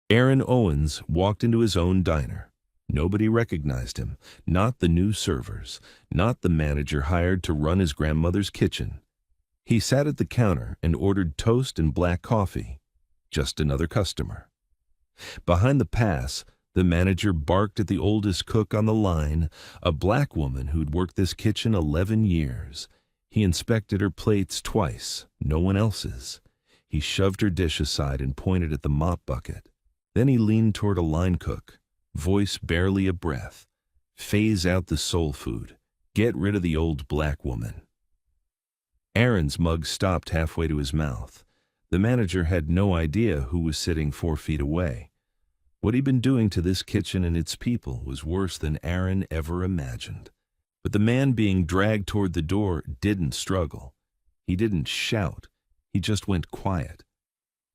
Aaron Owens walked into his own diner. Nobody recognized him, not the new servers, not the manager hired to run his grandmother's kitchen. He sat at the counter and ordered toast and black coffee. Just another customer. Behind the pass, the manager barked at the oldest cook on the line, a black woman who'd worked this kitchen 11 years. He inspected her plates twice, no one else's. He shoved her dish aside and pointed at the mop bucket. Then he leaned toward a line cook, voice barely a breath. Phase out the soul food. Get rid of the old black woman. Aaron's mug stopped halfway to his mouth. The manager had no idea who was sitting 4 feet away. What he'd been doing to this kitchen and its people was worse than Aaron ever imagined. But the man being dragged toward the door didn't struggle. He didn't shout. He just went quiet.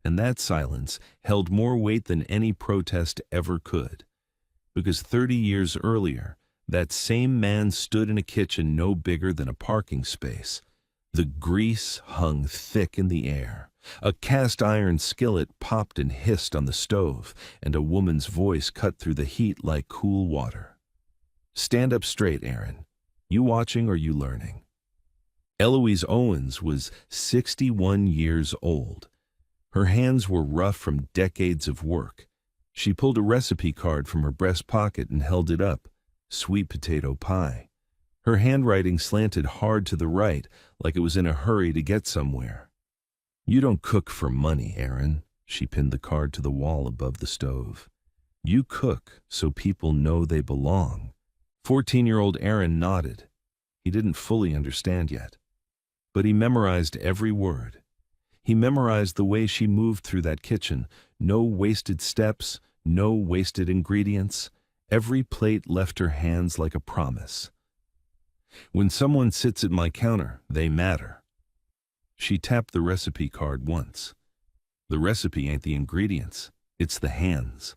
And that silence held more weight than any protest ever could. Because 30 years earlier, that same man stood in a kitchen no bigger than a parking space. The grease hung thick in the air. A cast-iron skillet popped and hissed on the stove, and a woman's voice cut through the heat like cool water. Stand up straight, Aaron. You watching or you learning? Eloise Owens was 61 years old. Her hands were rough from decades of work. She pulled a recipe card from her breast pocket and held it up. Sweet potato pie. Her handwriting slanted hard to the right, like it was in a hurry to get somewhere. You don't cook for money, Aaron. She pinned the card to the wall above the stove. You cook so people know they belong. 14-year-old Aaron nodded. He didn't fully understand yet. But he memorized every word. He memorized the way she moved through that kitchen. No wasted steps, no wasted ingredients. Every plate left her hands like a promise. When someone sits at my counter, they matter. She tapped the recipe card once. The recipe ain't the ingredients, it's the hands.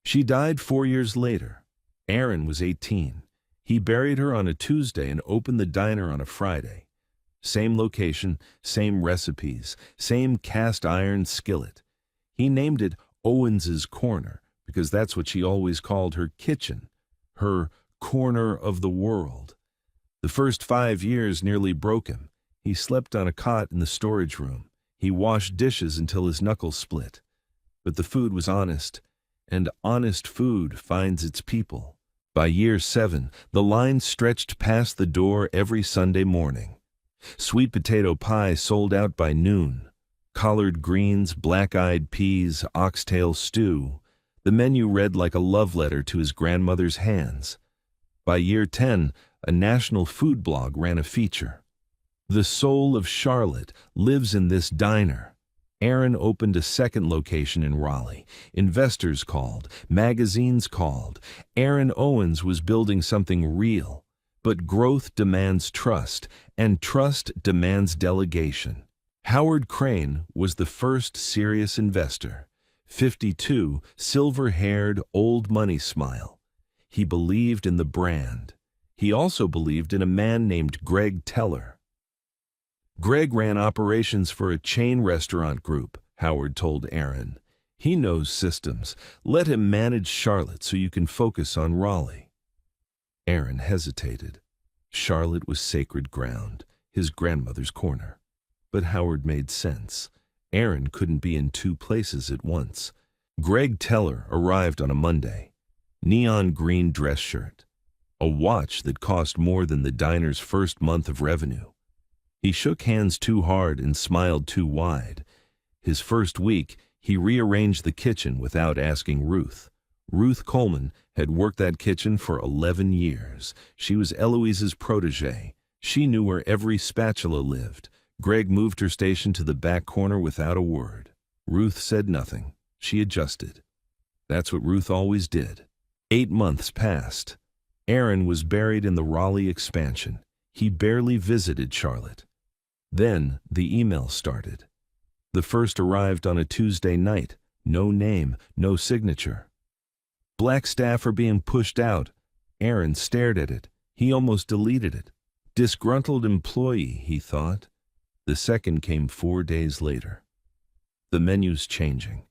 She died 4 years later. Aaron was 18. He buried her on a Tuesday and opened the diner on a Friday. Same location, same recipes, same cast-iron skillet. He named it Owens's Corner because that's what she always called her kitchen, her corner of the world. The first 5 years nearly broke him. He slept on a cot in the storage room. He washed dishes until his knuckles split. But the food was honest, and honest food finds its people. By year 7, the line stretched past the door every Sunday morning. Sweet potato pie sold out by noon. Collard greens, black-eyed peas, oxtail stew. The menu read like a love letter to his grandmother's hands. By year 10, a national food blog ran a feature. The soul of Charlotte lives in this diner. Aaron opened a second location in Raleigh. Investors called. Magazines called. Aaron Owens was building something real. But growth demands trust, and trust demands delegation. Howard Crane was the first serious investor. 52, silver-haired, old money smile. He believed in the brand. He also believed in a man named Greg Teller. Greg ran operations for a chain restaurant group, Howard told Aaron. He knows systems. Let him manage Charlotte so you can focus on Raleigh. Aaron hesitated. Charlotte was sacred ground, his grandmother's corner. But Howard made sense. Aaron couldn't be in 2 places at once. Greg Teller arrived on a Monday. Neon green dress shirt. A watch that cost more than the diner's first month of revenue. He shook hands too hard and smiled too wide. His first week, he rearranged the kitchen without asking Ruth. Ruth Coleman had worked that kitchen for 11 years. She was Eloise's protege. She knew where every spatula lived. Greg moved her station to the back corner without a word. Ruth said nothing. She adjusted. That's what Ruth always did. 8 months passed. Aaron was buried in the Raleigh expansion. He barely visited Charlotte. Then the email started. The first arrived on a Tuesday night. No name, no signature. Black staff are being pushed out. Aaron stared at it. He almost deleted it. Disgruntled employee, he thought. The second came 4 days later. The menu's changing.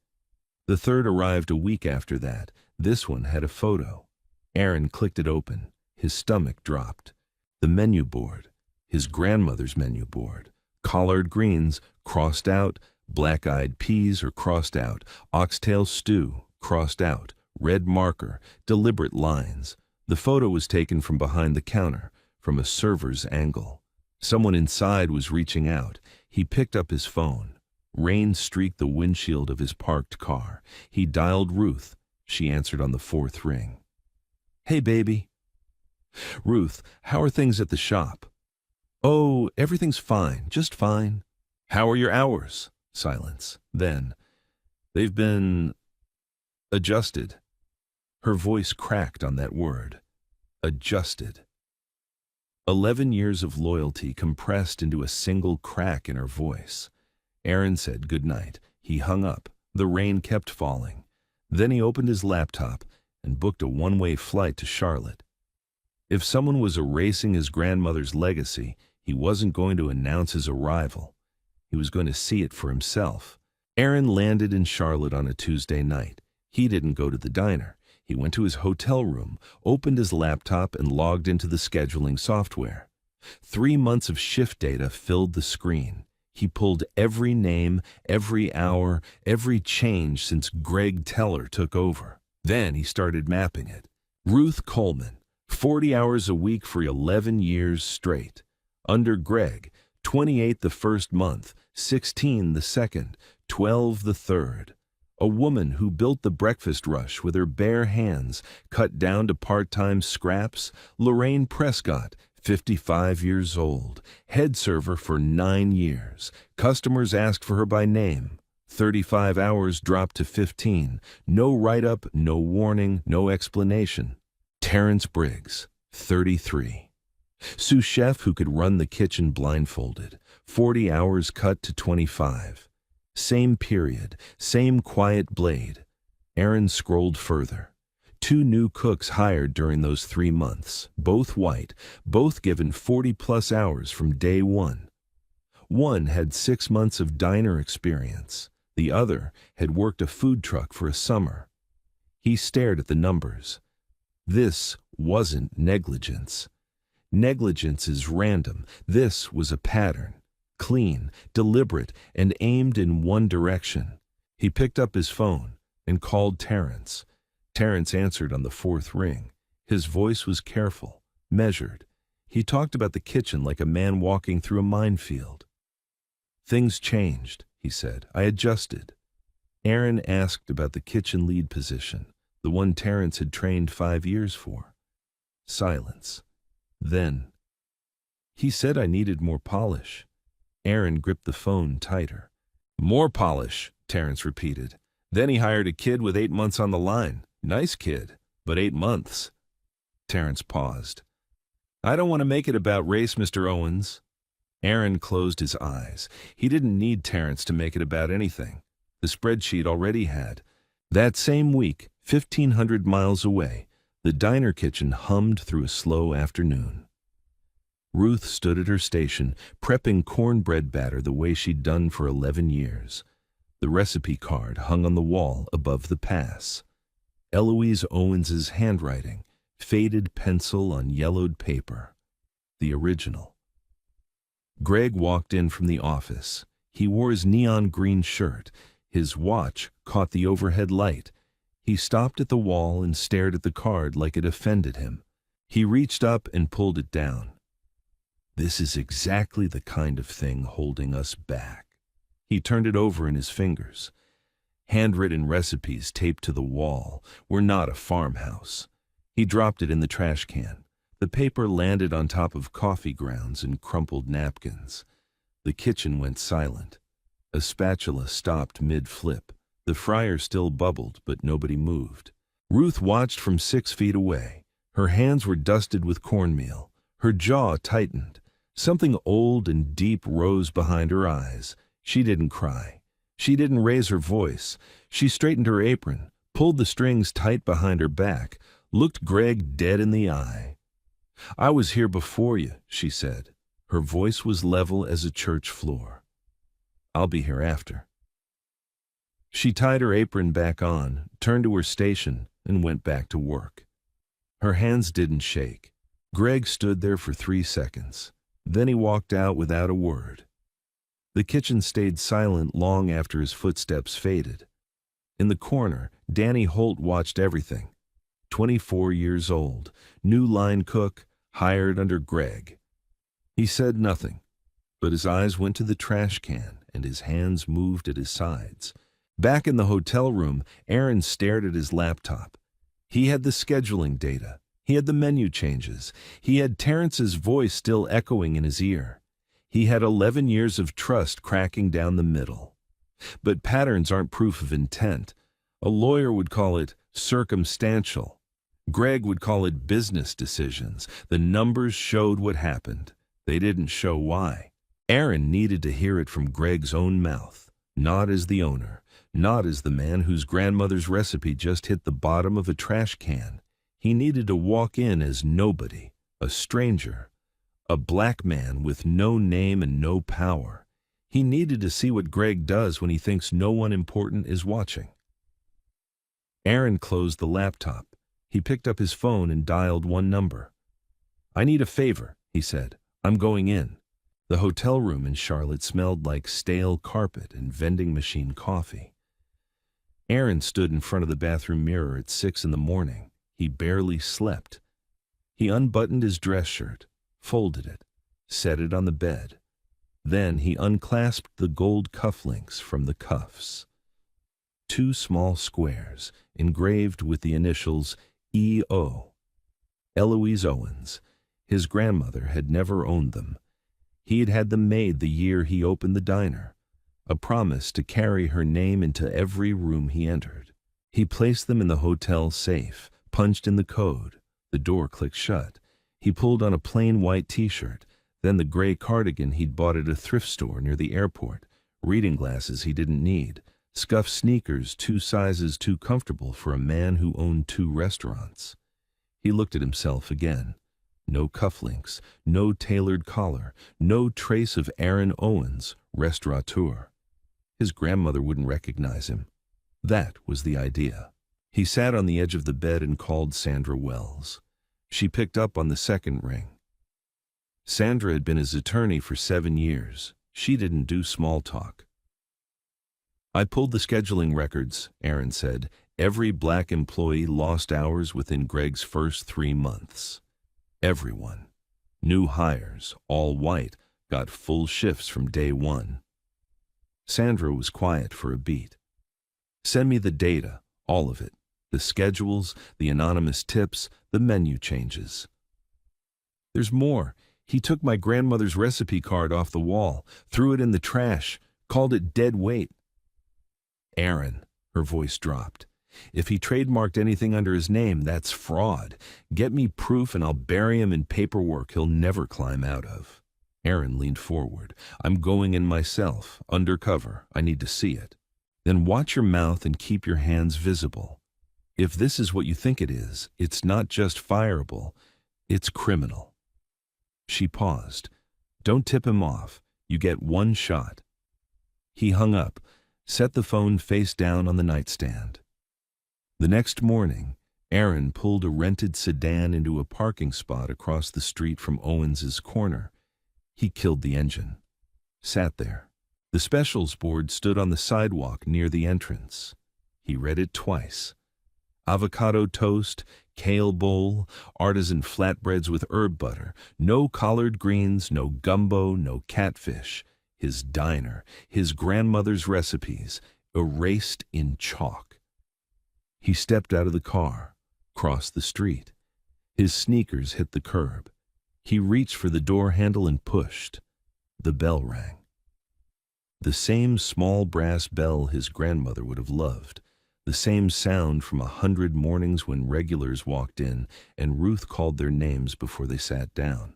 The third arrived a week after that. This one had a photo. Aaron clicked it open. His stomach dropped. The menu board, his grandmother's menu board. Collard greens, crossed out. Black-eyed peas are crossed out. Oxtail stew, crossed out. Red marker, deliberate lines. The photo was taken from behind the counter, from a server's angle. Someone inside was reaching out. He picked up his phone. Rain streaked the windshield of his parked car. He dialed Ruth. She answered on the fourth ring. "Hey, baby." "Ruth, how are things at the shop?" "Oh, everything's fine, just fine." "How are your hours?" Silence. Then, "They've been adjusted." Her voice cracked on that word. Adjusted. 11 years of loyalty compressed into a single crack in her voice. Aaron said goodnight. He hung up. The rain kept falling. Then he opened his laptop and booked a one-way flight to Charlotte. If someone was erasing his grandmother's legacy, he wasn't going to announce his arrival. He was going to see it for himself. Aaron landed in Charlotte on a Tuesday night. He didn't go to the diner. He went to his hotel room, opened his laptop, and logged into the scheduling software. 3 months of shift data filled the screen. He pulled every name, every hour, every change since Greg Teller took over. Then he started mapping it. Ruth Coleman, 40 hours a week for 11 years straight. Under Greg, 28 the first month, 16 the second, 12 the third. A woman who built the breakfast rush with her bare hands, cut down to part-time scraps, Lorraine Prescott, 55 years old, head server for 9 years. Customers asked for her by name. 35 hours dropped to 15. No write-up, no warning, no explanation. Terrence Briggs, 33. Sous chef who could run the kitchen blindfolded. 40 hours cut to 25. Same period, same quiet blade. Aaron scrolled further. 2 new cooks hired during those 3 months, both white, both given 40-plus hours from day one. One had 6 months of diner experience. The other had worked a food truck for a summer. He stared at the numbers. This wasn't negligence. Negligence is random. This was a pattern. Clean, deliberate, and aimed in one direction. He picked up his phone and called Terrence. Terrence answered on the fourth ring. His voice was careful, measured. He talked about the kitchen like a man walking through a minefield. "Things changed," he said. "I adjusted." Aaron asked about the kitchen lead position, the one Terrence had trained 5 years for. Silence. Then, "He said I needed more polish." Aaron gripped the phone tighter. "More polish," Terrence repeated. "Then he hired a kid with 8 months on the line. Nice kid, but 8 months. Terrence paused. "I don't want to make it about race, Mr. Owens." Aaron closed his eyes. He didn't need Terrence to make it about anything. The spreadsheet already had. That same week, 1,500 miles away, the diner kitchen hummed through a slow afternoon. Ruth stood at her station, prepping cornbread batter the way she'd done for 11 years. The recipe card hung on the wall above the pass. Eloise Owens's handwriting, faded pencil on yellowed paper. The original. Greg walked in from the office. He wore his neon green shirt. His watch caught the overhead light. He stopped at the wall and stared at the card like it offended him. He reached up and pulled it down. "This is exactly the kind of thing holding us back." He turned it over in his fingers. Handwritten recipes taped to the wall. We're not a farmhouse. He dropped it in the trash can. The paper landed on top of coffee grounds and crumpled napkins. The kitchen went silent. A spatula stopped mid-flip. The fryer still bubbled, but nobody moved. Ruth watched from 6 feet away. Her hands were dusted with cornmeal. Her jaw tightened. Something old and deep rose behind her eyes. She didn't cry. She didn't raise her voice. She straightened her apron, pulled the strings tight behind her back, looked Greg dead in the eye. "I was here before you," she said. Her voice was level as a church floor. "I'll be here after." She tied her apron back on, turned to her station, and went back to work. Her hands didn't shake. Greg stood there for 3 seconds. Then he walked out without a word. The kitchen stayed silent long after his footsteps faded. In the corner, Danny Holt watched everything. 24 years old, new line cook, hired under Greg. He said nothing, but his eyes went to the trash can and his hands moved at his sides. Back in the hotel room, Aaron stared at his laptop. He had the scheduling data. He had the menu changes. He had Terrence's voice still echoing in his ear. He had 11 years of trust cracking down the middle. But patterns aren't proof of intent. A lawyer would call it circumstantial. Greg would call it business decisions. The numbers showed what happened. They didn't show why. Aaron needed to hear it from Greg's own mouth, not as the owner, not as the man whose grandmother's recipe just hit the bottom of a trash can. He needed to walk in as nobody, a stranger, a black man with no name and no power. He needed to see what Greg does when he thinks no one important is watching. Aaron closed the laptop. He picked up his phone and dialed one number. "I need a favor," he said. "I'm going in." The hotel room in Charlotte smelled like stale carpet and vending machine coffee. Aaron stood in front of the bathroom mirror at 6 in the morning. He barely slept. He unbuttoned his dress shirt, folded it, set it on the bed. Then he unclasped the gold cufflinks from the cuffs. 2 small squares, engraved with the initials E.O. Eloise Owens. His grandmother had never owned them. He had had them made the year he opened the diner, a promise to carry her name into every room he entered. He placed them in the hotel safe, punched in the code. The door clicked shut. He pulled on a plain white t-shirt, then the gray cardigan he'd bought at a thrift store near the airport, reading glasses he didn't need, scuffed sneakers 2 sizes too comfortable for a man who owned 2 restaurants. He looked at himself again. No cufflinks, no tailored collar, no trace of Aaron Owens, restaurateur. His grandmother wouldn't recognize him. That was the idea. He sat on the edge of the bed and called Sandra Wells. She picked up on the second ring. Sandra had been his attorney for 7 years. She didn't do small talk. "I pulled the scheduling records," Aaron said. "Every black employee lost hours within Greg's first 3 months. Everyone. New hires, all white, got full shifts from day one." Sandra was quiet for a beat. "Send me the data, all of it. The schedules, the anonymous tips, the menu changes." "There's more. He took my grandmother's recipe card off the wall, threw it in the trash, called it dead weight." "Aaron," her voice dropped. "If he trademarked anything under his name, that's fraud. Get me proof and I'll bury him in paperwork he'll never climb out of." Aaron leaned forward. "I'm going in myself, undercover. I need to see it." "Then watch your mouth and keep your hands visible. If this is what you think it is, it's not just fireable, it's criminal." She paused. "Don't tip him off. You get 1 shot." He hung up, set the phone face down on the nightstand. The next morning, Aaron pulled a rented sedan into a parking spot across the street from Owens's corner. He killed the engine. Sat there. The specials board stood on the sidewalk near the entrance. He read it twice. Avocado toast, kale bowl, artisan flatbreads with herb butter, no collard greens, no gumbo, no catfish. His diner, his grandmother's recipes, erased in chalk. He stepped out of the car, crossed the street. His sneakers hit the curb. He reached for the door handle and pushed. The bell rang. The same small brass bell his grandmother would have loved. The same sound from 100 mornings when regulars walked in and Ruth called their names before they sat down.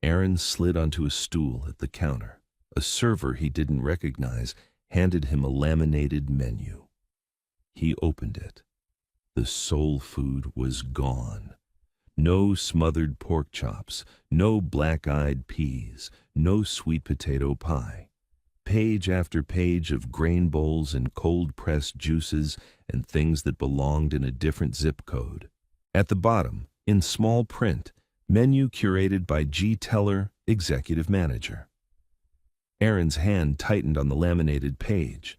Aaron slid onto a stool at the counter. A server he didn't recognize handed him a laminated menu. He opened it. The soul food was gone. No smothered pork chops, no black-eyed peas, no sweet potato pie. page after page of grain bowls and cold-pressed juices and things that belonged in a different zip code. At the bottom, in small print, menu curated by G. Teller, executive manager. Aaron's hand tightened on the laminated page.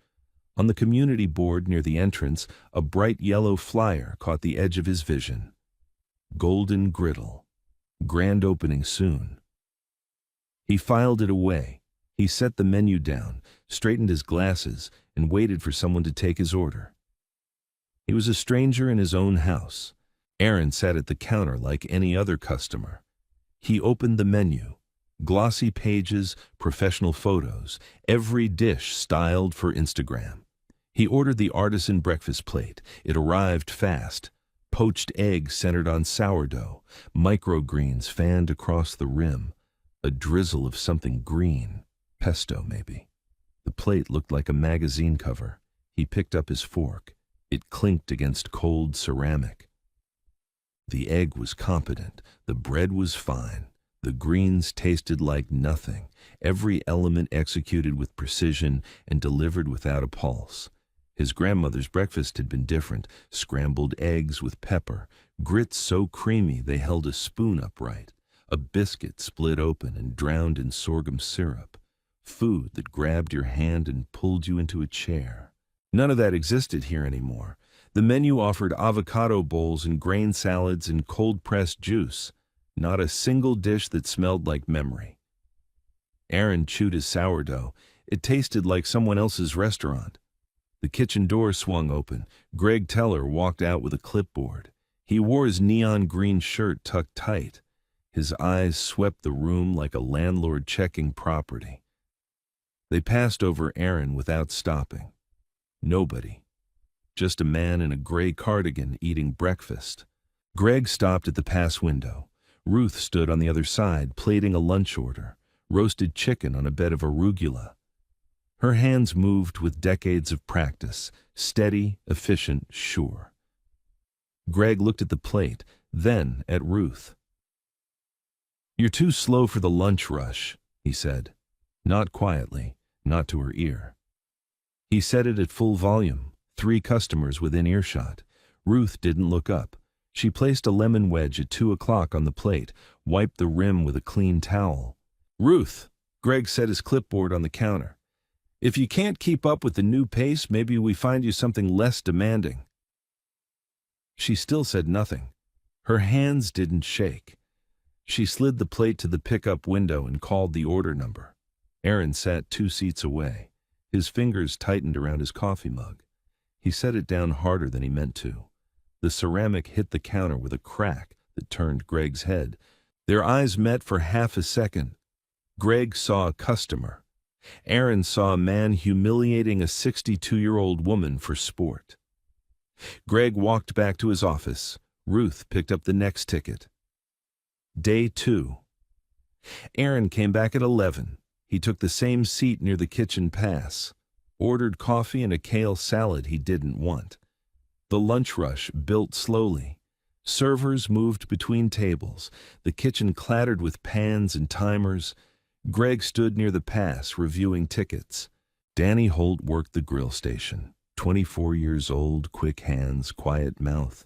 On the community board near the entrance, a bright yellow flyer caught the edge of his vision. Golden Griddle. Grand opening soon. He filed it away. He set the menu down, straightened his glasses, and waited for someone to take his order. He was a stranger in his own house. Aaron sat at the counter like any other customer. He opened the menu. Glossy pages, professional photos, every dish styled for Instagram. He ordered the artisan breakfast plate. It arrived fast. Poached eggs centered on sourdough, microgreens fanned across the rim, a drizzle of something green, pesto maybe. The plate looked like a magazine cover. He picked up his fork. It clinked against cold ceramic. The egg was competent. The bread was fine. The greens tasted like nothing, every element executed with precision and delivered without a pulse. His grandmother's breakfast had been different, scrambled eggs with pepper, grits so creamy they held a spoon upright, a biscuit split open and drowned in sorghum syrup, food that grabbed your hand and pulled you into a chair. None of that existed here anymore. The menu offered avocado bowls and grain salads and cold-pressed juice. Not a single dish that smelled like memory. Aaron chewed his sourdough. It tasted like someone else's restaurant. The kitchen door swung open. Greg Teller walked out with a clipboard. He wore his neon green shirt tucked tight. His eyes swept the room like a landlord checking property. They passed over Aaron without stopping. Nobody. Just a man in a gray cardigan eating breakfast. Greg stopped at the pass window. Ruth stood on the other side, plating a lunch order, roasted chicken on a bed of arugula. Her hands moved with decades of practice, steady, efficient, sure. Greg looked at the plate, then at Ruth. "You're too slow for the lunch rush," he said. Not quietly, not to her ear. He said it at full volume, 3 customers within earshot. Ruth didn't look up. She placed a lemon wedge at 2 o'clock on the plate, wiped the rim with a clean towel. "Ruth," Greg set his clipboard on the counter. "If you can't keep up with the new pace, maybe we find you something less demanding." She still said nothing. Her hands didn't shake. She slid the plate to the pickup window and called the order number. Aaron sat 2 seats away. His fingers tightened around his coffee mug. He set it down harder than he meant to. The ceramic hit the counter with a crack that turned Greg's head. Their eyes met for half a second. Greg saw a customer. Aaron saw a man humiliating a 62-year-old woman for sport. Greg walked back to his office. Ruth picked up the next ticket. Day 2. Aaron came back at 11. He took the same seat near the kitchen pass. Ordered coffee and a kale salad he didn't want. The lunch rush built slowly. Servers moved between tables. The kitchen clattered with pans and timers. Greg stood near the pass, reviewing tickets. Danny Holt worked the grill station. 24 years old, quick hands, quiet mouth.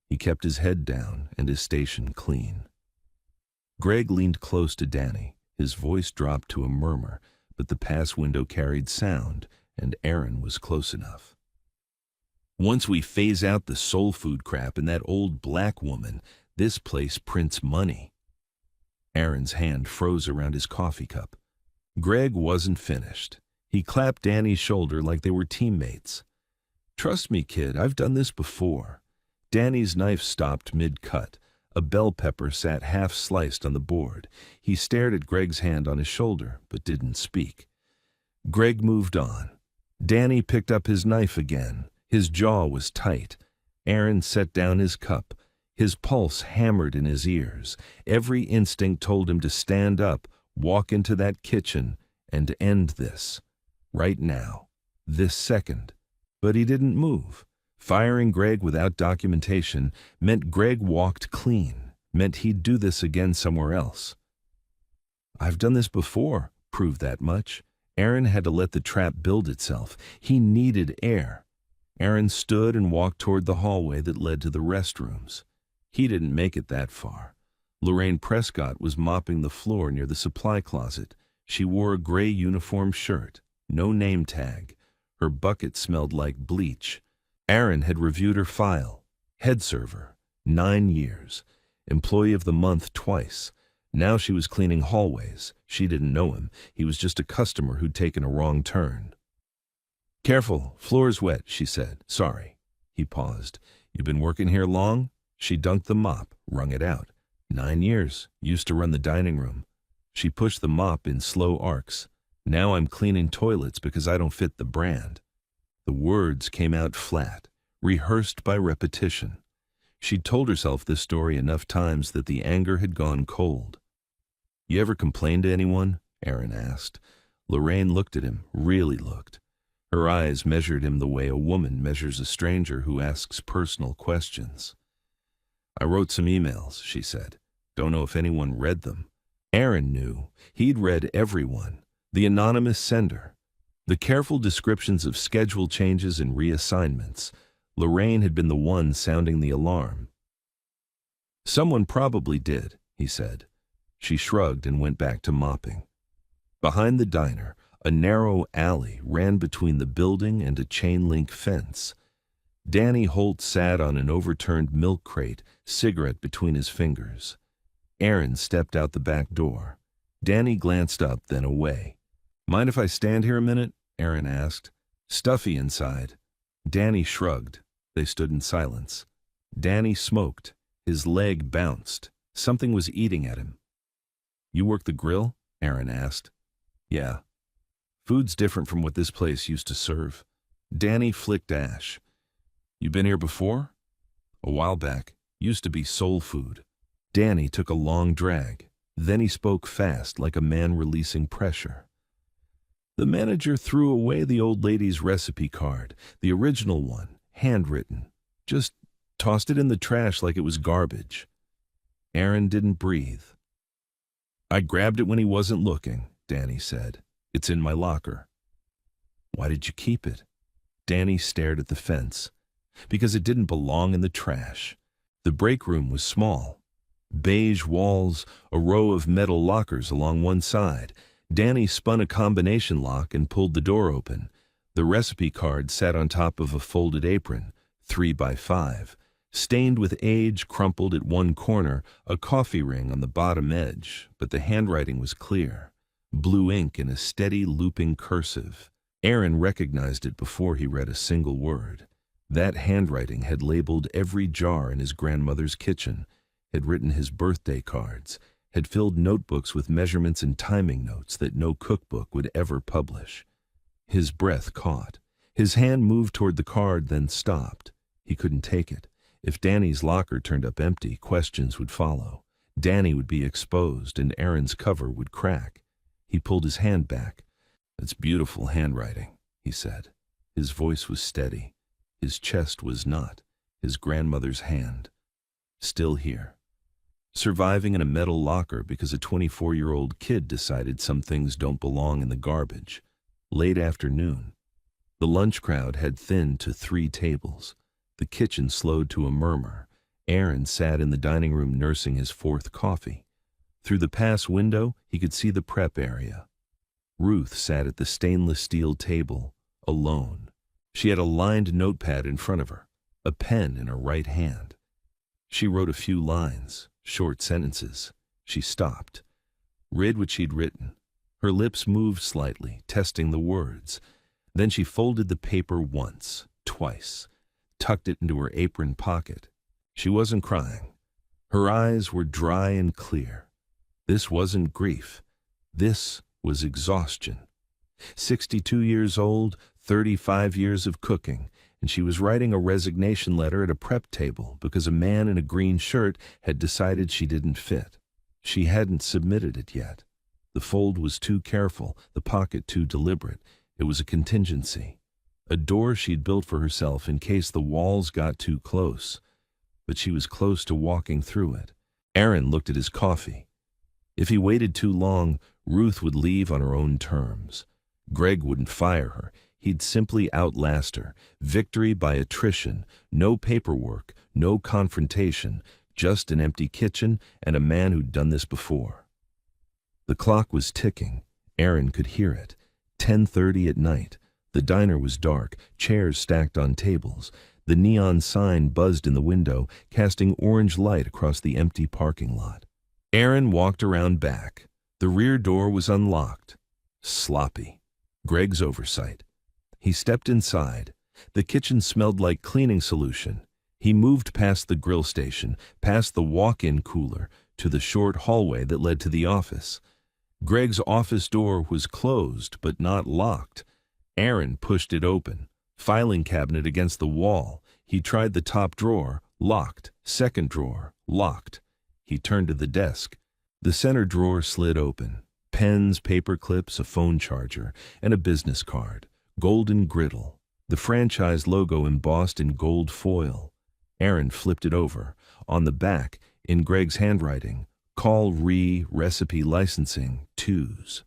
He kept his head down and his station clean. Greg leaned close to Danny. His voice dropped to a murmur, but the pass window carried sound, and Aaron was close enough. "Once we phase out the soul food crap and that old black woman, this place prints money." Aaron's hand froze around his coffee cup. Greg wasn't finished. He clapped Danny's shoulder like they were teammates. "Trust me, kid, I've done this before." Danny's knife stopped mid-cut. A bell pepper sat half-sliced on the board. He stared at Greg's hand on his shoulder, but didn't speak. Greg moved on. Danny picked up his knife again. His jaw was tight. Aaron set down his cup. His pulse hammered in his ears. Every instinct told him to stand up, walk into that kitchen, and end this. Right now. This second. But he didn't move. Firing Greg without documentation meant Greg walked clean, meant he'd do this again somewhere else. "I've done this before," proved that much. Aaron had to let the trap build itself. He needed air. Aaron stood and walked toward the hallway that led to the restrooms. He didn't make it that far. Lorraine Prescott was mopping the floor near the supply closet. She wore a gray uniform shirt, no name tag. Her bucket smelled like bleach. Aaron had reviewed her file. Head server, 9 years. Employee of the month twice. Now she was cleaning hallways. She didn't know him. He was just a customer who'd taken a wrong turn. "Careful, floor's wet," she said. "Sorry." He paused. "You been working here long?" She dunked the mop, wrung it out. 9 years. Used to run the dining room. She pushed the mop in slow arcs. "Now I'm cleaning toilets because I don't fit the brand." The words came out flat, rehearsed by repetition. She'd told herself this story enough times that the anger had gone cold. "You ever complain to anyone?" Aaron asked. Lorraine looked at him, really looked. Her eyes measured him the way a woman measures a stranger who asks personal questions. "I wrote some emails," she said. "Don't know if anyone read them." Aaron knew. He'd read every one. The anonymous sender. The careful descriptions of schedule changes and reassignments. Lorraine had been the one sounding the alarm. "Someone probably did," he said. She shrugged and went back to mopping. Behind the diner, a narrow alley ran between the building and a chain-link fence. Danny Holt sat on an overturned milk crate, cigarette between his fingers. Aaron stepped out the back door. Danny glanced up, then away. "Mind if I stand here a minute?" Aaron asked. "Stuffy inside." Danny shrugged. They stood in silence. Danny smoked. His leg bounced. Something was eating at him. "You work the grill?" Aaron asked. "Yeah." "Food's different from what this place used to serve." Danny flicked ash. "You been here before?" "A while back. Used to be soul food." Danny took a long drag. Then he spoke fast, like a man releasing pressure. The manager threw away the old lady's recipe card, the original one, handwritten. Just tossed it in the trash like it was garbage. Aaron didn't breathe. "I grabbed it when he wasn't looking," Danny said. "It's in my locker." "Why did you keep it?" Danny stared at the fence. "Because it didn't belong in the trash." The break room was small. Beige walls, a row of metal lockers along one side. Danny spun a combination lock and pulled the door open. The recipe card sat on top of a folded apron, 3 by 5. Stained with age, crumpled at one corner, a coffee ring on the bottom edge, but the handwriting was clear. Blue ink in a steady, looping cursive. Aaron recognized it before he read a single word. That handwriting had labeled every jar in his grandmother's kitchen, had written his birthday cards, had filled notebooks with measurements and timing notes that no cookbook would ever publish. His breath caught. His hand moved toward the card, then stopped. He couldn't take it. If Danny's locker turned up empty, questions would follow. Danny would be exposed, and Aaron's cover would crack. He pulled his hand back. "That's beautiful handwriting," he said. His voice was steady. His chest was not. His grandmother's hand. Still here. Surviving in a metal locker because a 24-year-old kid decided some things don't belong in the garbage. Late afternoon. The lunch crowd had thinned to 3 tables. The kitchen slowed to a murmur. Aaron sat in the dining room nursing his 4th coffee. Through the pass window, he could see the prep area. Ruth sat at the stainless steel table, alone. She had a lined notepad in front of her, a pen in her right hand. She wrote a few lines, short sentences. She stopped. Read what she'd written. Her lips moved slightly, testing the words. Then she folded the paper once, twice, tucked it into her apron pocket. She wasn't crying. Her eyes were dry and clear. This wasn't grief. This was exhaustion. 62 years old, 35 years of cooking, and she was writing a resignation letter at a prep table because a man in a green shirt had decided she didn't fit. She hadn't submitted it yet. The fold was too careful, the pocket too deliberate. It was a contingency. A door she'd built for herself in case the walls got too close. But she was close to walking through it. Aaron looked at his coffee. If he waited too long, Ruth would leave on her own terms. Greg wouldn't fire her. He'd simply outlast her. Victory by attrition. No paperwork, no confrontation, just an empty kitchen and a man who'd done this before. The clock was ticking. Aaron could hear it. 10:30 at night. The diner was dark, chairs stacked on tables. The neon sign buzzed in the window, casting orange light across the empty parking lot. Aaron walked around back. The rear door was unlocked. Sloppy. Greg's oversight. He stepped inside. The kitchen smelled like cleaning solution. He moved past the grill station, past the walk-in cooler, to the short hallway that led to the office. Greg's office door was closed, but not locked. Aaron pushed it open. Filing cabinet against the wall. He tried the top drawer, locked. Second drawer, locked. He turned to the desk. The center drawer slid open. Pens, paper clips, a phone charger, and a business card. Golden griddle. The franchise logo embossed in gold foil. Aaron flipped it over. On the back, in Greg's handwriting, Call Recipe Licensing, 2s.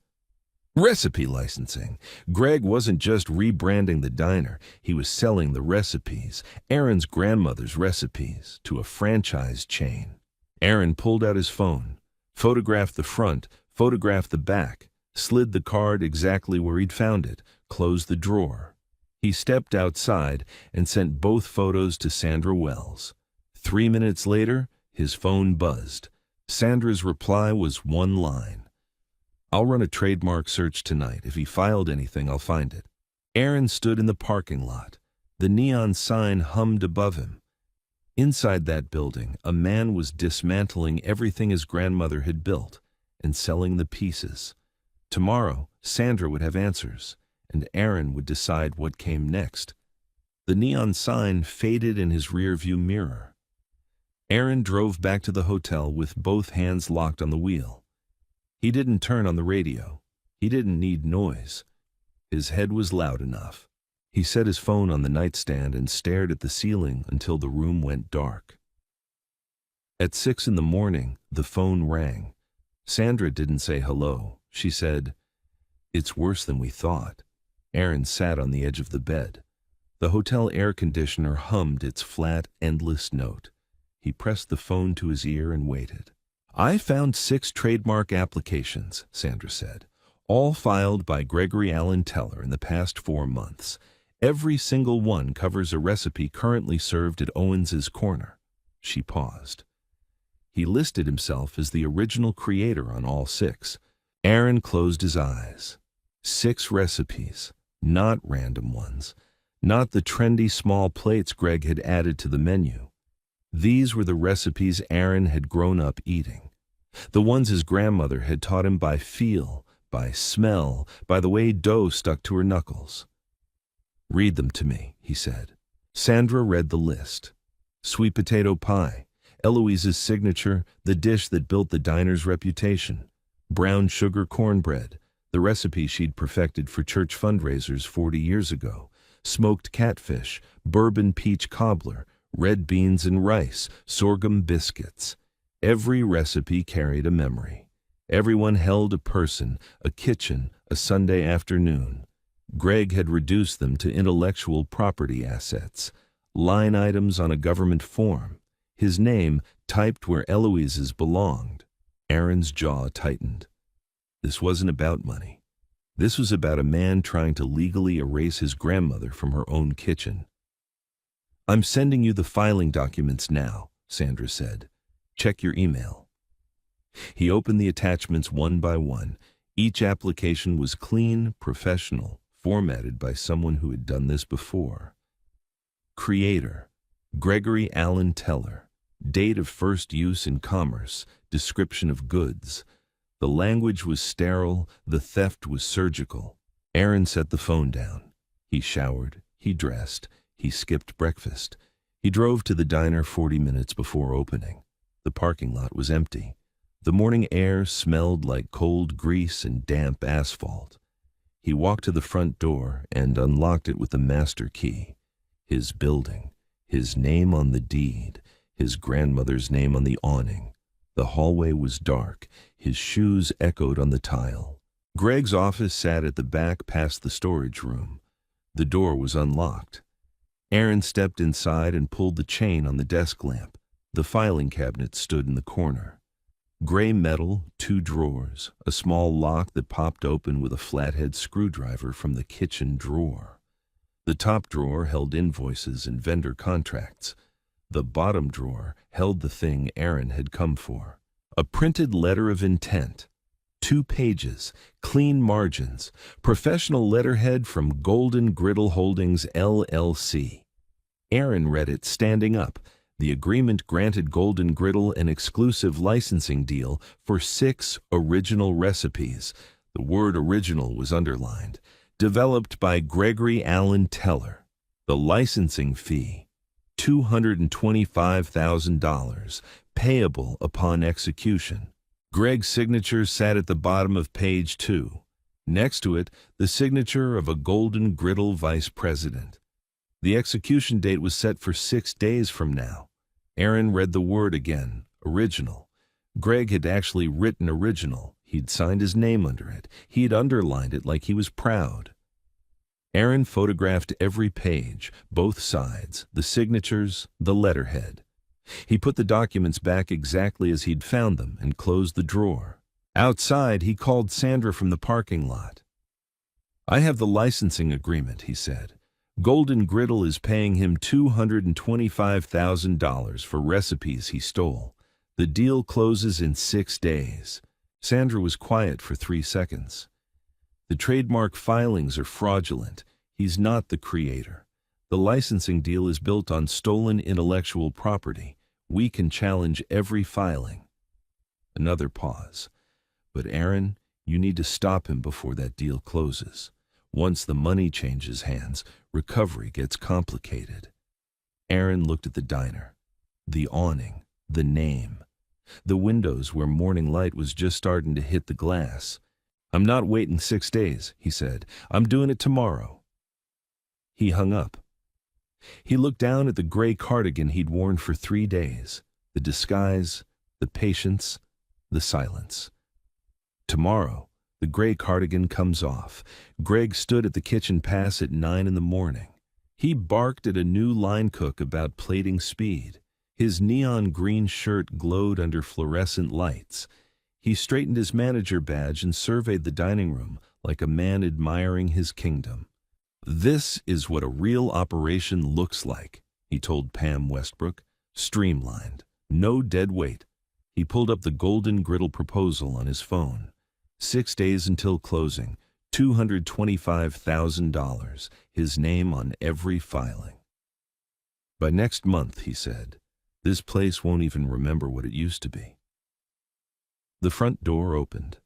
Recipe licensing. Greg wasn't just rebranding the diner. He was selling the recipes, Aaron's grandmother's recipes, to a franchise chain. Aaron pulled out his phone, photographed the front, photographed the back, slid the card exactly where he'd found it, closed the drawer. He stepped outside and sent both photos to Sandra Wells. 3 minutes later, his phone buzzed. Sandra's reply was one line. I'll run a trademark search tonight. If he filed anything, I'll find it. Aaron stood in the parking lot. The neon sign hummed above him. Inside that building, a man was dismantling everything his grandmother had built and selling the pieces. Tomorrow, Sandra would have answers, and Aaron would decide what came next. The neon sign faded in his rearview mirror. Aaron drove back to the hotel with both hands locked on the wheel. He didn't turn on the radio. He didn't need noise. His head was loud enough. He set his phone on the nightstand and stared at the ceiling until the room went dark. At 6 in the morning, the phone rang. Sandra didn't say hello. She said, "It's worse than we thought." Aaron sat on the edge of the bed. The hotel air conditioner hummed its flat, endless note. He pressed the phone to his ear and waited. I found 6 trademark applications, Sandra said, all filed by Gregory Allen Teller in the past 4 months. Every single one covers a recipe currently served at Owens's Corner. She paused. He listed himself as the original creator on all 6. Aaron closed his eyes. 6 recipes, not random ones, not the trendy small plates Greg had added to the menu. These were the recipes Aaron had grown up eating. The ones his grandmother had taught him by feel, by smell, by the way dough stuck to her knuckles. Read them to me, he said. Sandra read the list. Sweet potato pie, Eloise's signature, the dish that built the diner's reputation. Brown sugar cornbread, the recipe she'd perfected for church fundraisers 40 years ago. Smoked catfish, bourbon peach cobbler, red beans and rice, sorghum biscuits. Every recipe carried a memory. Everyone held a person, a kitchen, a Sunday afternoon. Greg had reduced them to intellectual property assets, line items on a government form. His name typed where Eloise's belonged. Aaron's jaw tightened. This wasn't about money. This was about a man trying to legally erase his grandmother from her own kitchen. I'm sending you the filing documents now, Sandra said. Check your email. He opened the attachments one by one. Each application was clean, professional, formatted by someone who had done this before. Creator, Gregory Allen Teller. Date of first use in commerce, description of goods. The language was sterile, the theft was surgical. Aaron set the phone down. He showered, he dressed, he skipped breakfast. He drove to the diner 40 minutes before opening. The parking lot was empty. The morning air smelled like cold grease and damp asphalt. He walked to the front door and unlocked it with the master key. His building, his name on the deed, his grandmother's name on the awning. The hallway was dark. His shoes echoed on the tile. Greg's office sat at the back past the storage room. The door was unlocked. Aaron stepped inside and pulled the chain on the desk lamp. The filing cabinet stood in the corner. Gray metal, 2 drawers, a small lock that popped open with a flathead screwdriver from the kitchen drawer. The top drawer held invoices and vendor contracts. The bottom drawer held the thing Aaron had come for. A printed letter of intent. 2 pages, clean margins, professional letterhead from Golden Griddle Holdings, LLC. Aaron read it standing up. The agreement granted Golden Griddle an exclusive licensing deal for 6 original recipes. The word original was underlined. Developed by Gregory Allen Teller. The licensing fee, $225,000, payable upon execution. Greg's signature sat at the bottom of page 2. Next to it, the signature of a Golden Griddle vice president. The execution date was set for 6 days from now. Aaron read the word again, original. Greg had actually written original. He'd signed his name under it. He'd underlined it like he was proud. Aaron photographed every page, both sides, the signatures, the letterhead. He put the documents back exactly as he'd found them and closed the drawer. Outside, he called Sandra from the parking lot. "I have the licensing agreement," he said. "Golden Griddle is paying him $225,000 for recipes he stole. The deal closes in 6 days. Sandra was quiet for 3 seconds. "The trademark filings are fraudulent. He's not the creator. The licensing deal is built on stolen intellectual property. We can challenge every filing." Another pause. "But Aaron, you need to stop him before that deal closes. Once the money changes hands, recovery gets complicated." Aaron looked at the diner. The awning, the name. The windows where morning light was just starting to hit the glass. "I'm not waiting 6 days," he said. "I'm doing it tomorrow." He hung up. He looked down at the gray cardigan he'd worn for 3 days. The disguise, the patience, the silence. Tomorrow, the gray cardigan comes off. Greg stood at the kitchen pass at 9 in the morning. He barked at a new line cook about plating speed. His neon green shirt glowed under fluorescent lights. He straightened his manager badge and surveyed the dining room like a man admiring his kingdom. "This is what a real operation looks like," he told Pam Westbrook. "Streamlined. No dead weight." He pulled up the Golden Griddle proposal on his phone. 6 days until closing. $225,000. His name on every filing. "By next month," he said, "this place won't even remember what it used to be." The front door opened.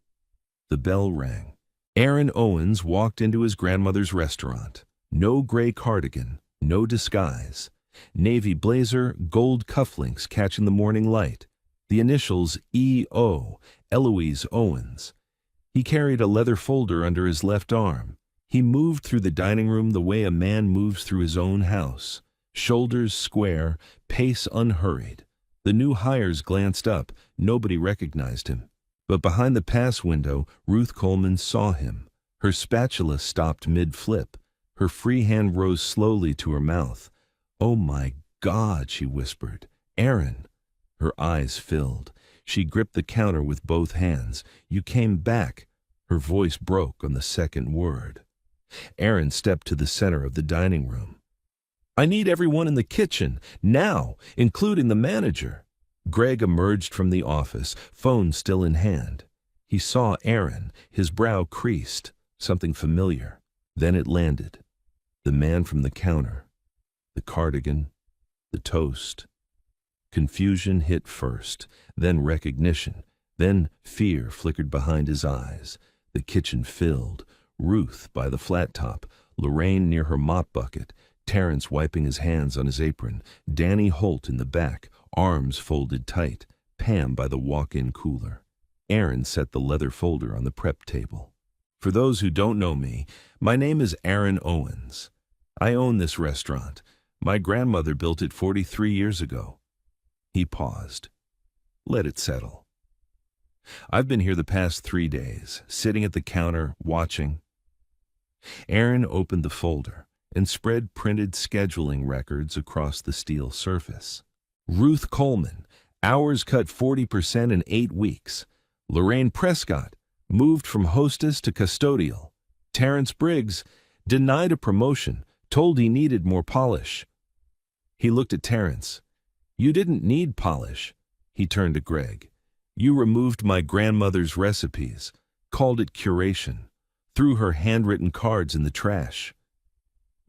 The bell rang. Aaron Owens walked into his grandmother's restaurant. No gray cardigan, no disguise. Navy blazer, gold cufflinks catching the morning light. The initials E.O., Eloise Owens. He carried a leather folder under his left arm. He moved through the dining room the way a man moves through his own house. Shoulders square, pace unhurried. The new hires glanced up. Nobody recognized him. But behind the pass window, Ruth Coleman saw him. Her spatula stopped mid-flip. Her free hand rose slowly to her mouth. "Oh my God," she whispered. "Aaron." Her eyes filled. She gripped the counter with both hands. "You came back." Her voice broke on the second word. Aaron stepped to the center of the dining room. "I need everyone in the kitchen, now, including the manager." Greg emerged from the office, phone still in hand. He saw Aaron, his brow creased, something familiar. Then it landed. The man from the counter. The cardigan. The toast. Confusion hit first, then recognition, then fear flickered behind his eyes. The kitchen filled. Ruth by the flat top, Lorraine near her mop bucket, Terrence wiping his hands on his apron, Danny Holt in the back, arms folded tight, Pam by the walk-in cooler. Aaron set the leather folder on the prep table. "For those who don't know me, my name is Aaron Owens. I own this restaurant. My grandmother built it 43 years ago." He paused. "Let it settle." I've been here the past 3 days, sitting at the counter, watching. Aaron opened the folder and spread printed scheduling records across the steel surface. Ruth Coleman, hours cut 40% in 8 weeks. Lorraine Prescott, moved from hostess to custodial. Terrence Briggs, denied a promotion, told he needed more polish. He looked at Terrence. You didn't need polish. He turned to Greg. You removed my grandmother's recipes, called it curation, threw her handwritten cards in the trash.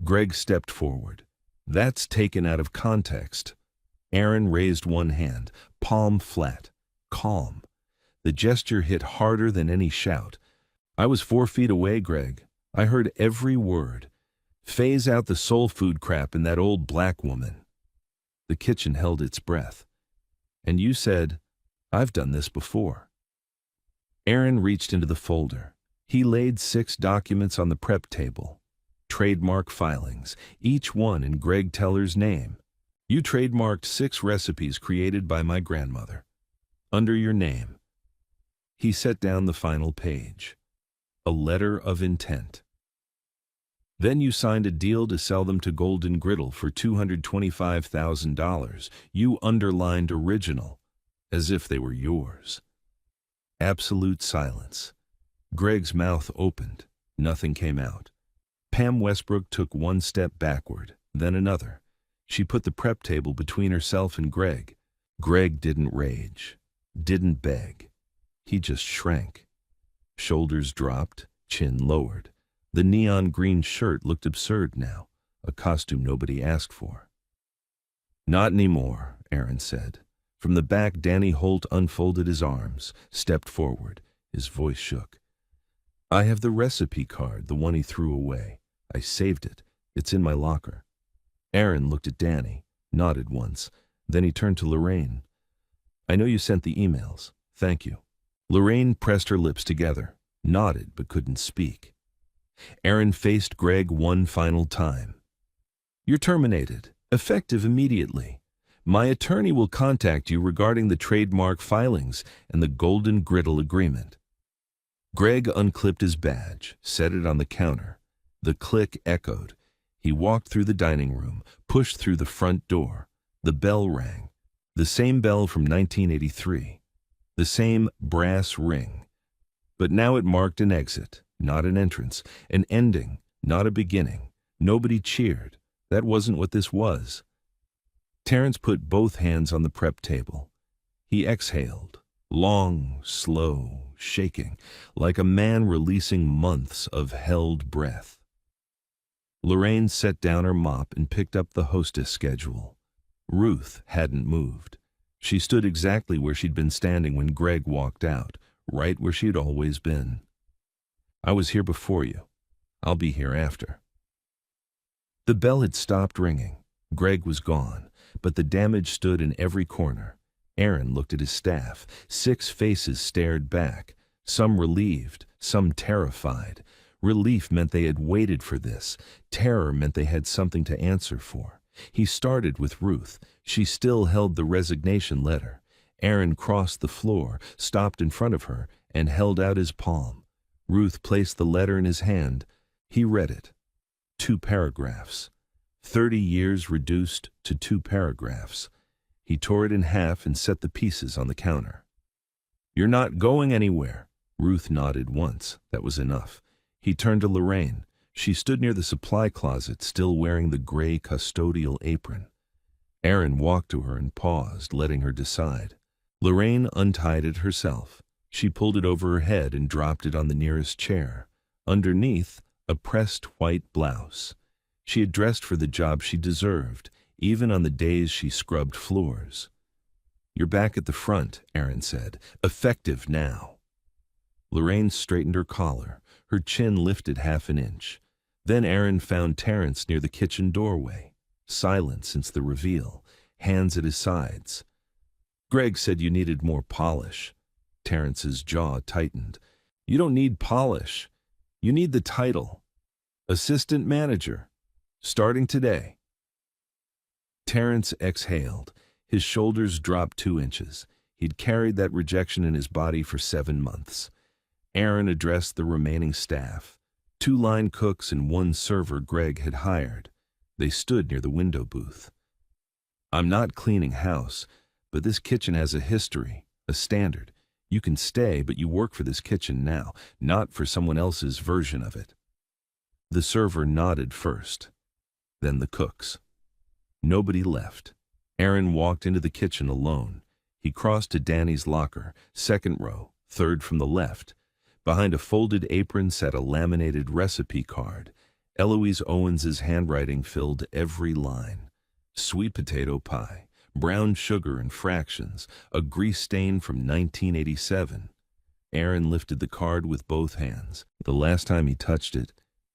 Greg stepped forward. That's taken out of context. Aaron raised one hand, palm flat, calm. The gesture hit harder than any shout. I was 4 feet away, Greg. I heard every word. Phase out the soul food crap in that old black woman. The kitchen held its breath. And you said, I've done this before. Aaron reached into the folder. He laid 6 documents on the prep table. Trademark filings, each one in Greg Teller's name. You trademarked 6 recipes created by my grandmother. Under your name. He set down the final page. A letter of intent. Then you signed a deal to sell them to Golden Griddle for $225,000. You underlined original, as if they were yours. Absolute silence. Greg's mouth opened. Nothing came out. Pam Westbrook took one step backward, then another. She put the prep table between herself and Greg. Greg didn't rage, didn't beg. He just shrank. Shoulders dropped, chin lowered. The neon green shirt looked absurd now, a costume nobody asked for. Not anymore, Aaron said. From the back, Danny Holt unfolded his arms, stepped forward. His voice shook. I have the recipe card, the one he threw away. I saved it. It's in my locker. Aaron looked at Danny, nodded once. Then he turned to Lorraine. I know you sent the emails. Thank you. Lorraine pressed her lips together, nodded but couldn't speak. Aaron faced Greg one final time. You're terminated, effective immediately. My attorney will contact you regarding the trademark filings and the Golden Griddle agreement. Greg unclipped his badge, set it on the counter. The click echoed. He walked through the dining room, pushed through the front door. The bell rang. The same bell from 1983. The same brass ring. But now it marked an exit, not an entrance, an ending, not a beginning. Nobody cheered. That wasn't what this was. Terrence put both hands on the prep table. He exhaled, long, slow, shaking, like a man releasing months of held breath. Lorraine set down her mop and picked up the hostess schedule. Ruth hadn't moved. She stood exactly where she'd been standing when Greg walked out, right where she'd always been. I was here before you. I'll be here after. The bell had stopped ringing. Greg was gone, but the damage stood in every corner. Aaron looked at his staff. 6 faces stared back, some relieved, some terrified. Relief meant they had waited for this. Terror meant they had something to answer for. He started with Ruth. She still held the resignation letter. Aaron crossed the floor, stopped in front of her, and held out his palm. Ruth placed the letter in his hand. He read it. 2 paragraphs. 30 years reduced to 2 paragraphs. He tore it in half and set the pieces on the counter. You're not going anywhere. Ruth nodded once. That was enough. He turned to Lorraine. She stood near the supply closet, still wearing the gray custodial apron. Aaron walked to her and paused, letting her decide. Lorraine untied it herself. She pulled it over her head and dropped it on the nearest chair. Underneath, a pressed white blouse. She had dressed for the job she deserved, even on the days she scrubbed floors. You're back at the front, Aaron said. Effective now. Lorraine straightened her collar. Her chin lifted half an inch. Then Aaron found Terrence near the kitchen doorway. Silent since the reveal, hands at his sides. Greg said you needed more polish. Terrence's jaw tightened. You don't need polish. You need the title. Assistant manager. Starting today. Terrence exhaled. His shoulders dropped 2 inches. He'd carried that rejection in his body for 7 months. Aaron addressed the remaining staff. 2 line cooks and 1 server Greg had hired. They stood near the window booth. "I'm not cleaning house, but this kitchen has a history, a standard. You can stay, but you work for this kitchen now, not for someone else's version of it." The server nodded first, then the cooks. Nobody left. Aaron walked into the kitchen alone. He crossed to Danny's locker, 2nd row, 3rd from the left. Behind a folded apron sat a laminated recipe card. Eloise Owens's handwriting filled every line. Sweet potato pie, brown sugar and fractions, a grease stain from 1987. Aaron lifted the card with both hands. The last time he touched it,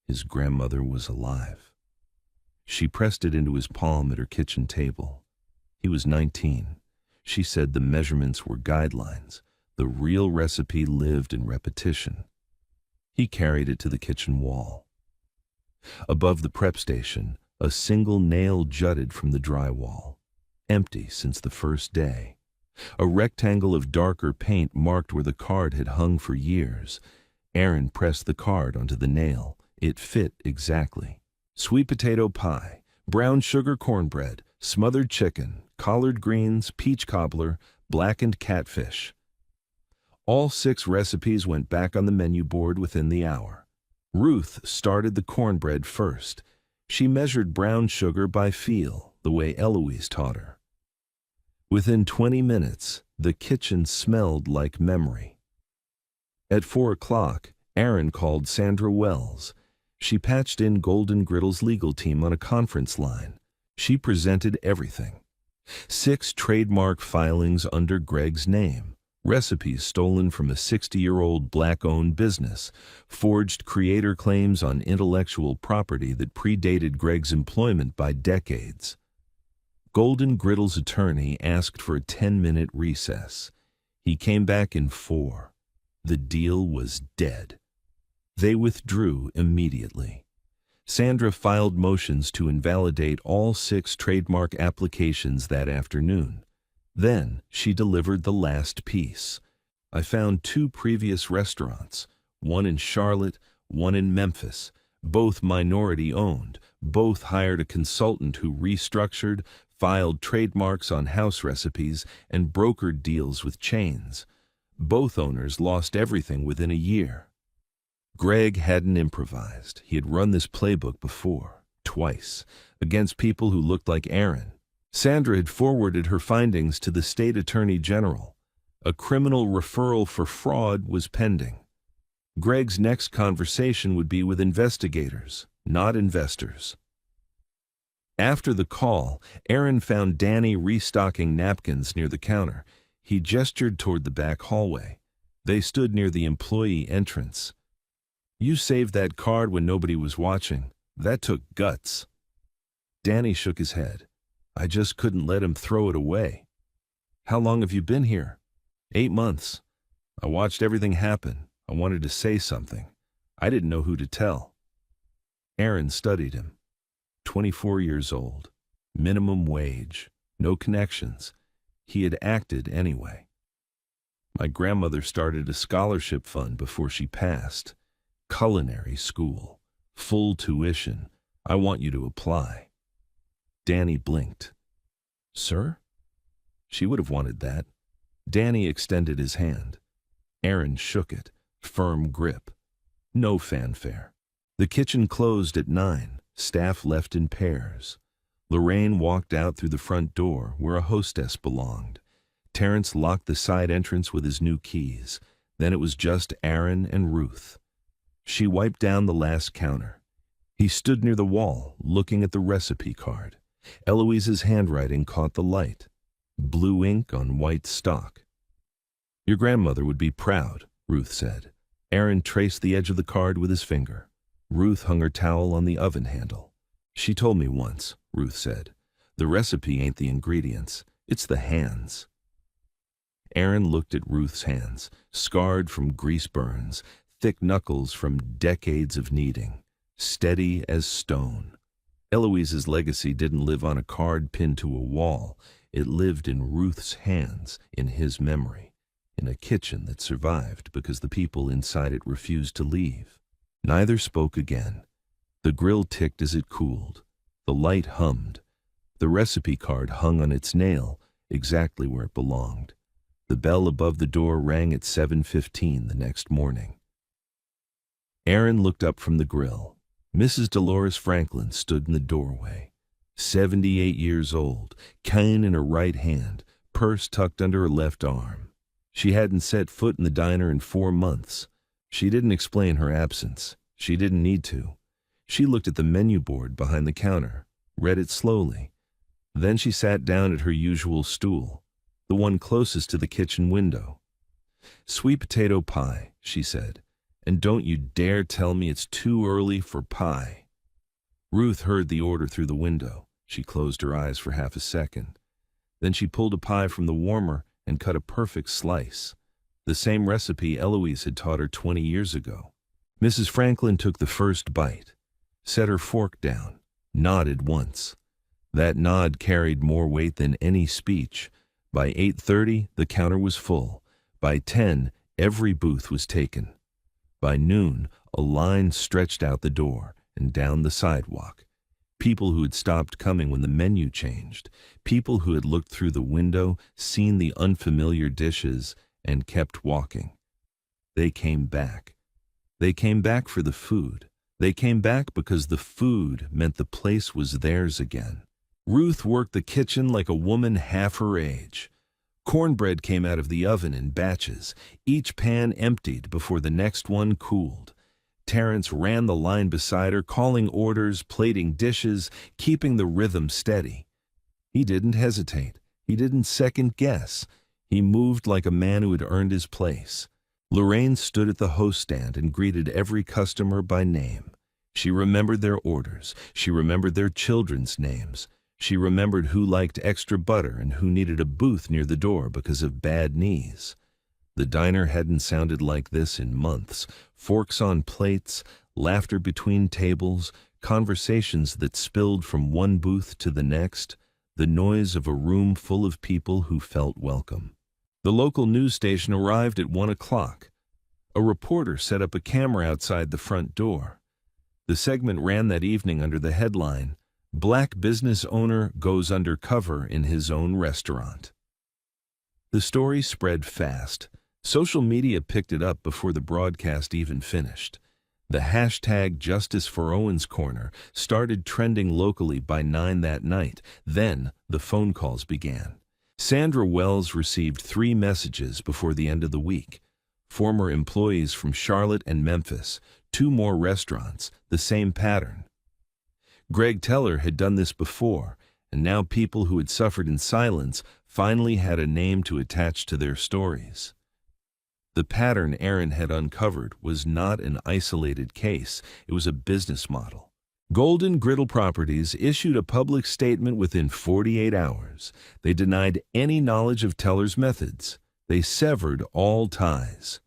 his grandmother was alive. She pressed it into his palm at her kitchen table. He was 19. She said the measurements were guidelines. The real recipe lived in repetition. He carried it to the kitchen wall. Above the prep station, a single nail jutted from the drywall, empty since the first day. A rectangle of darker paint marked where the card had hung for years. Aaron pressed the card onto the nail. It fit exactly. Sweet potato pie, brown sugar cornbread, smothered chicken, collard greens, peach cobbler, blackened catfish. All 6 recipes went back on the menu board within the hour. Ruth started the cornbread first. She measured brown sugar by feel, the way Eloise taught her. Within 20 minutes, the kitchen smelled like memory. At 4 o'clock, Aaron called Sandra Wells. She patched in Golden Griddle's legal team on a conference line. She presented everything. 6 trademark filings under Greg's name. Recipes stolen from a 60-year-old black-owned business, forged creator claims on intellectual property that predated Greg's employment by decades. Golden Griddle's attorney asked for a 10-minute recess. He came back in 4. The deal was dead. They withdrew immediately. Sandra filed motions to invalidate all 6 trademark applications that afternoon. Then she delivered the last piece. "I found 2 previous restaurants, one in Charlotte, one in Memphis, both minority-owned, both hired a consultant who restructured, filed trademarks on house recipes, and brokered deals with chains. Both owners lost everything within a year." Greg hadn't improvised. He had run this playbook before, twice, against people who looked like Aaron. Sandra had forwarded her findings to the state attorney general. A criminal referral for fraud was pending. Greg's next conversation would be with investigators, not investors. After the call, Aaron found Danny restocking napkins near the counter. He gestured toward the back hallway. They stood near the employee entrance. "You saved that card when nobody was watching. That took guts." Danny shook his head. "I just couldn't let him throw it away." "How long have you been here?" 8 months. I watched everything happen. I wanted to say something. I didn't know who to tell." Aaron studied him. 24 years old. Minimum wage. No connections. He had acted anyway. "My grandmother started a scholarship fund before she passed. Culinary school. Full tuition. I want you to apply." Danny blinked. "Sir?" She would have wanted that. Danny extended his hand. Aaron shook it. Firm grip. No fanfare. The kitchen closed at 9. Staff left in pairs. Lorraine walked out through the front door where a hostess belonged. Terrence locked the side entrance with his new keys. Then it was just Aaron and Ruth. She wiped down the last counter. He stood near the wall, looking at the recipe card. Eloise's handwriting caught the light. Blue ink on white stock. "Your grandmother would be proud," Ruth said. Aaron traced the edge of the card with his finger. Ruth hung her towel on the oven handle. "She told me once," Ruth said. "The recipe ain't the ingredients, it's the hands." Aaron looked at Ruth's hands, scarred from grease burns, thick knuckles from decades of kneading, steady as stone. Eloise's legacy didn't live on a card pinned to a wall. It lived in Ruth's hands, in his memory, in a kitchen that survived because the people inside it refused to leave. Neither spoke again. The grill ticked as it cooled. The light hummed. The recipe card hung on its nail, exactly where it belonged. The bell above the door rang at 7:15 the next morning. Aaron looked up from the grill. Mrs. Dolores Franklin stood in the doorway. 78 years old, cane in her right hand, purse tucked under her left arm. She hadn't set foot in the diner in 4 months. She didn't explain her absence. She didn't need to. She looked at the menu board behind the counter, read it slowly. Then she sat down at her usual stool, the one closest to the kitchen window. "Sweet potato pie," she said, "and don't you dare tell me it's too early for pie." Ruth heard the order through the window. She closed her eyes for half a second. Then she pulled a pie from the warmer and cut a perfect slice, the same recipe Eloise had taught her 20 years ago. Mrs. Franklin took the first bite, set her fork down, nodded once. That nod carried more weight than any speech. By 8:30, the counter was full. By 10, every booth was taken. By noon, a line stretched out the door and down the sidewalk. People who had stopped coming when the menu changed. People who had looked through the window, seen the unfamiliar dishes, and kept walking. They came back. They came back for the food. They came back because the food meant the place was theirs again. Ruth worked the kitchen like a woman half her age. Cornbread came out of the oven in batches, each pan emptied before the next one cooled. Terrence ran the line beside her, calling orders, plating dishes, keeping the rhythm steady. He didn't hesitate. He didn't second guess. He moved like a man who had earned his place. Lorraine stood at the host stand and greeted every customer by name. She remembered their orders. She remembered their children's names. She remembered who liked extra butter and who needed a booth near the door because of bad knees. The diner hadn't sounded like this in months. Forks on plates, laughter between tables, conversations that spilled from one booth to the next, the noise of a room full of people who felt welcome. The local news station arrived at 1 o'clock. A reporter set up a camera outside the front door. The segment ran that evening under the headline, "Black Business Owner Goes Undercover in His Own Restaurant." The story spread fast. Social media picked it up before the broadcast even finished. The hashtag Justice for Owens Corner started trending locally by 9 that night. Then the phone calls began. Sandra Wells received 3 messages before the end of the week. Former employees from Charlotte and Memphis, 2 more restaurants, the same pattern. Greg Teller had done this before, and now people who had suffered in silence finally had a name to attach to their stories. The pattern Aaron had uncovered was not an isolated case, it was a business model. Golden Griddle Properties issued a public statement within 48 hours. They denied any knowledge of Teller's methods. They severed all ties.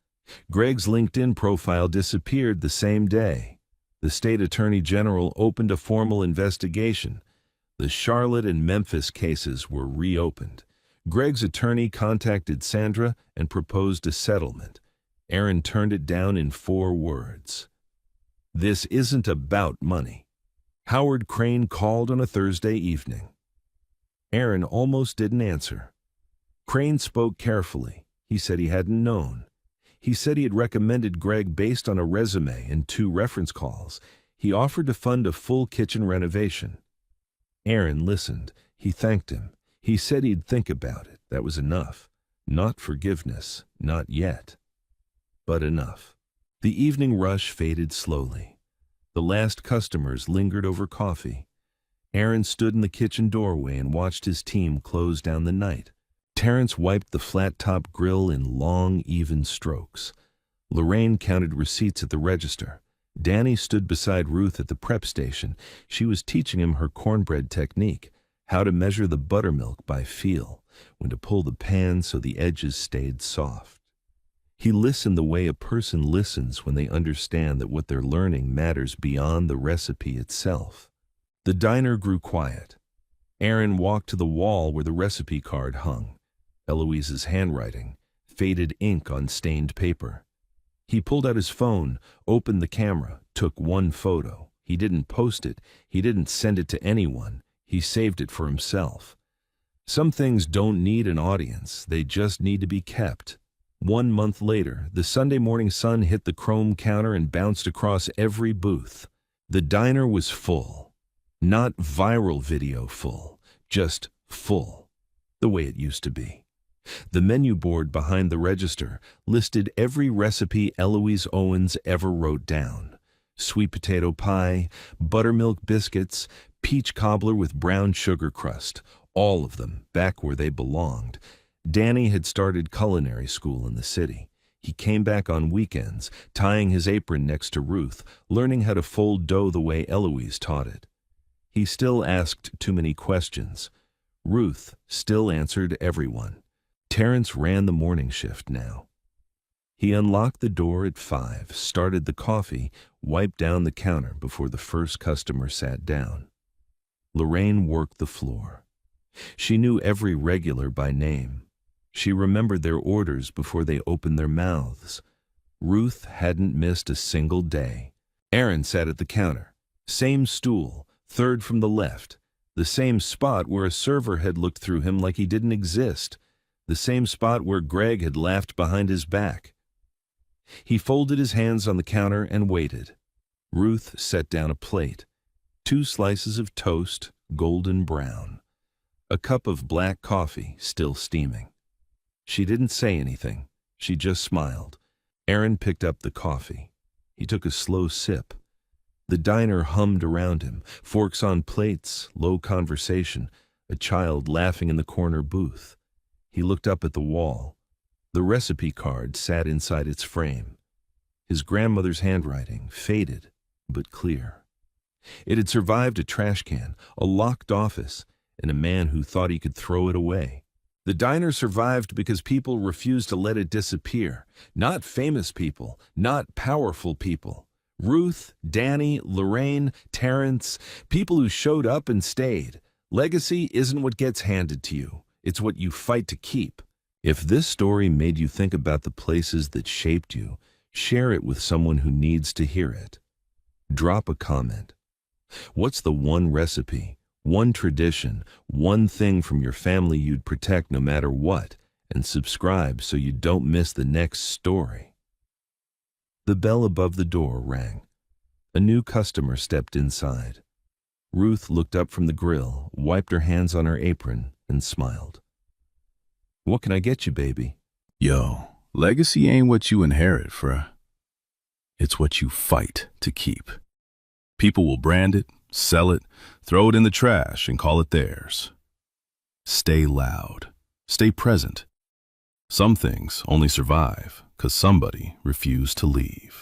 Greg's LinkedIn profile disappeared the same day. The state attorney general opened a formal investigation. The Charlotte and Memphis cases were reopened. Greg's attorney contacted Sandra and proposed a settlement. Aaron turned it down in 4 words. "This isn't about money." Howard Crane called on a Thursday evening. Aaron almost didn't answer. Crane spoke carefully. He said he hadn't known. He said he had recommended Greg based on a resume and 2 reference calls. He offered to fund a full kitchen renovation. Aaron listened. He thanked him. He said he'd think about it. That was enough. Not forgiveness, not yet, but enough. The evening rush faded slowly. The last customers lingered over coffee. Aaron stood in the kitchen doorway and watched his team close down the night. Terrence wiped the flat-top grill in long, even strokes. Lorraine counted receipts at the register. Danny stood beside Ruth at the prep station. She was teaching him her cornbread technique, how to measure the buttermilk by feel, when to pull the pan so the edges stayed soft. He listened the way a person listens when they understand that what they're learning matters beyond the recipe itself. The diner grew quiet. Aaron walked to the wall where the recipe card hung. Eloise's handwriting, faded ink on stained paper. He pulled out his phone, opened the camera, took one photo. He didn't post it. He didn't send it to anyone. He saved it for himself. Some things don't need an audience. They just need to be kept. 1 month later, the Sunday morning sun hit the chrome counter and bounced across every booth. The diner was full. Not viral video full, just full, the way it used to be. The menu board behind the register listed every recipe Eloise Owens ever wrote down. Sweet potato pie, buttermilk biscuits, peach cobbler with brown sugar crust, all of them back where they belonged. Danny had started culinary school in the city. He came back on weekends, tying his apron next to Ruth, learning how to fold dough the way Eloise taught it. He still asked too many questions. Ruth still answered everyone. Terrence ran the morning shift now. He unlocked the door at 5, started the coffee, wiped down the counter before the first customer sat down. Lorraine worked the floor. She knew every regular by name. She remembered their orders before they opened their mouths. Ruth hadn't missed a single day. Aaron sat at the counter. Same stool, third from the left. The same spot where a server had looked through him like he didn't exist. The same spot where Greg had laughed behind his back. He folded his hands on the counter and waited. Ruth set down a plate. 2 slices of toast, golden brown. A cup of black coffee, still steaming. She didn't say anything. She just smiled. Aaron picked up the coffee. He took a slow sip. The diner hummed around him, forks on plates, low conversation, a child laughing in the corner booth. He looked up at the wall. The recipe card sat inside its frame. His grandmother's handwriting, faded but clear. It had survived a trash can, a locked office, and a man who thought he could throw it away. The diner survived because people refused to let it disappear. Not famous people, not powerful people. Ruth, Danny, Lorraine, Terrence, people who showed up and stayed. Legacy isn't what gets handed to you. It's what you fight to keep. If this story made you think about the places that shaped you, share it with someone who needs to hear it. Drop a comment. What's the one recipe, one tradition, one thing from your family you'd protect no matter what, and subscribe so you don't miss the next story? The bell above the door rang. A new customer stepped inside. Ruth looked up from the grill, wiped her hands on her apron, and smiled. "What can I get you, baby?" Yo, legacy ain't what you inherit, bruh. It's what you fight to keep. People will brand it, sell it, throw it in the trash, and call it theirs. Stay loud. Stay present. Some things only survive because somebody refused to leave.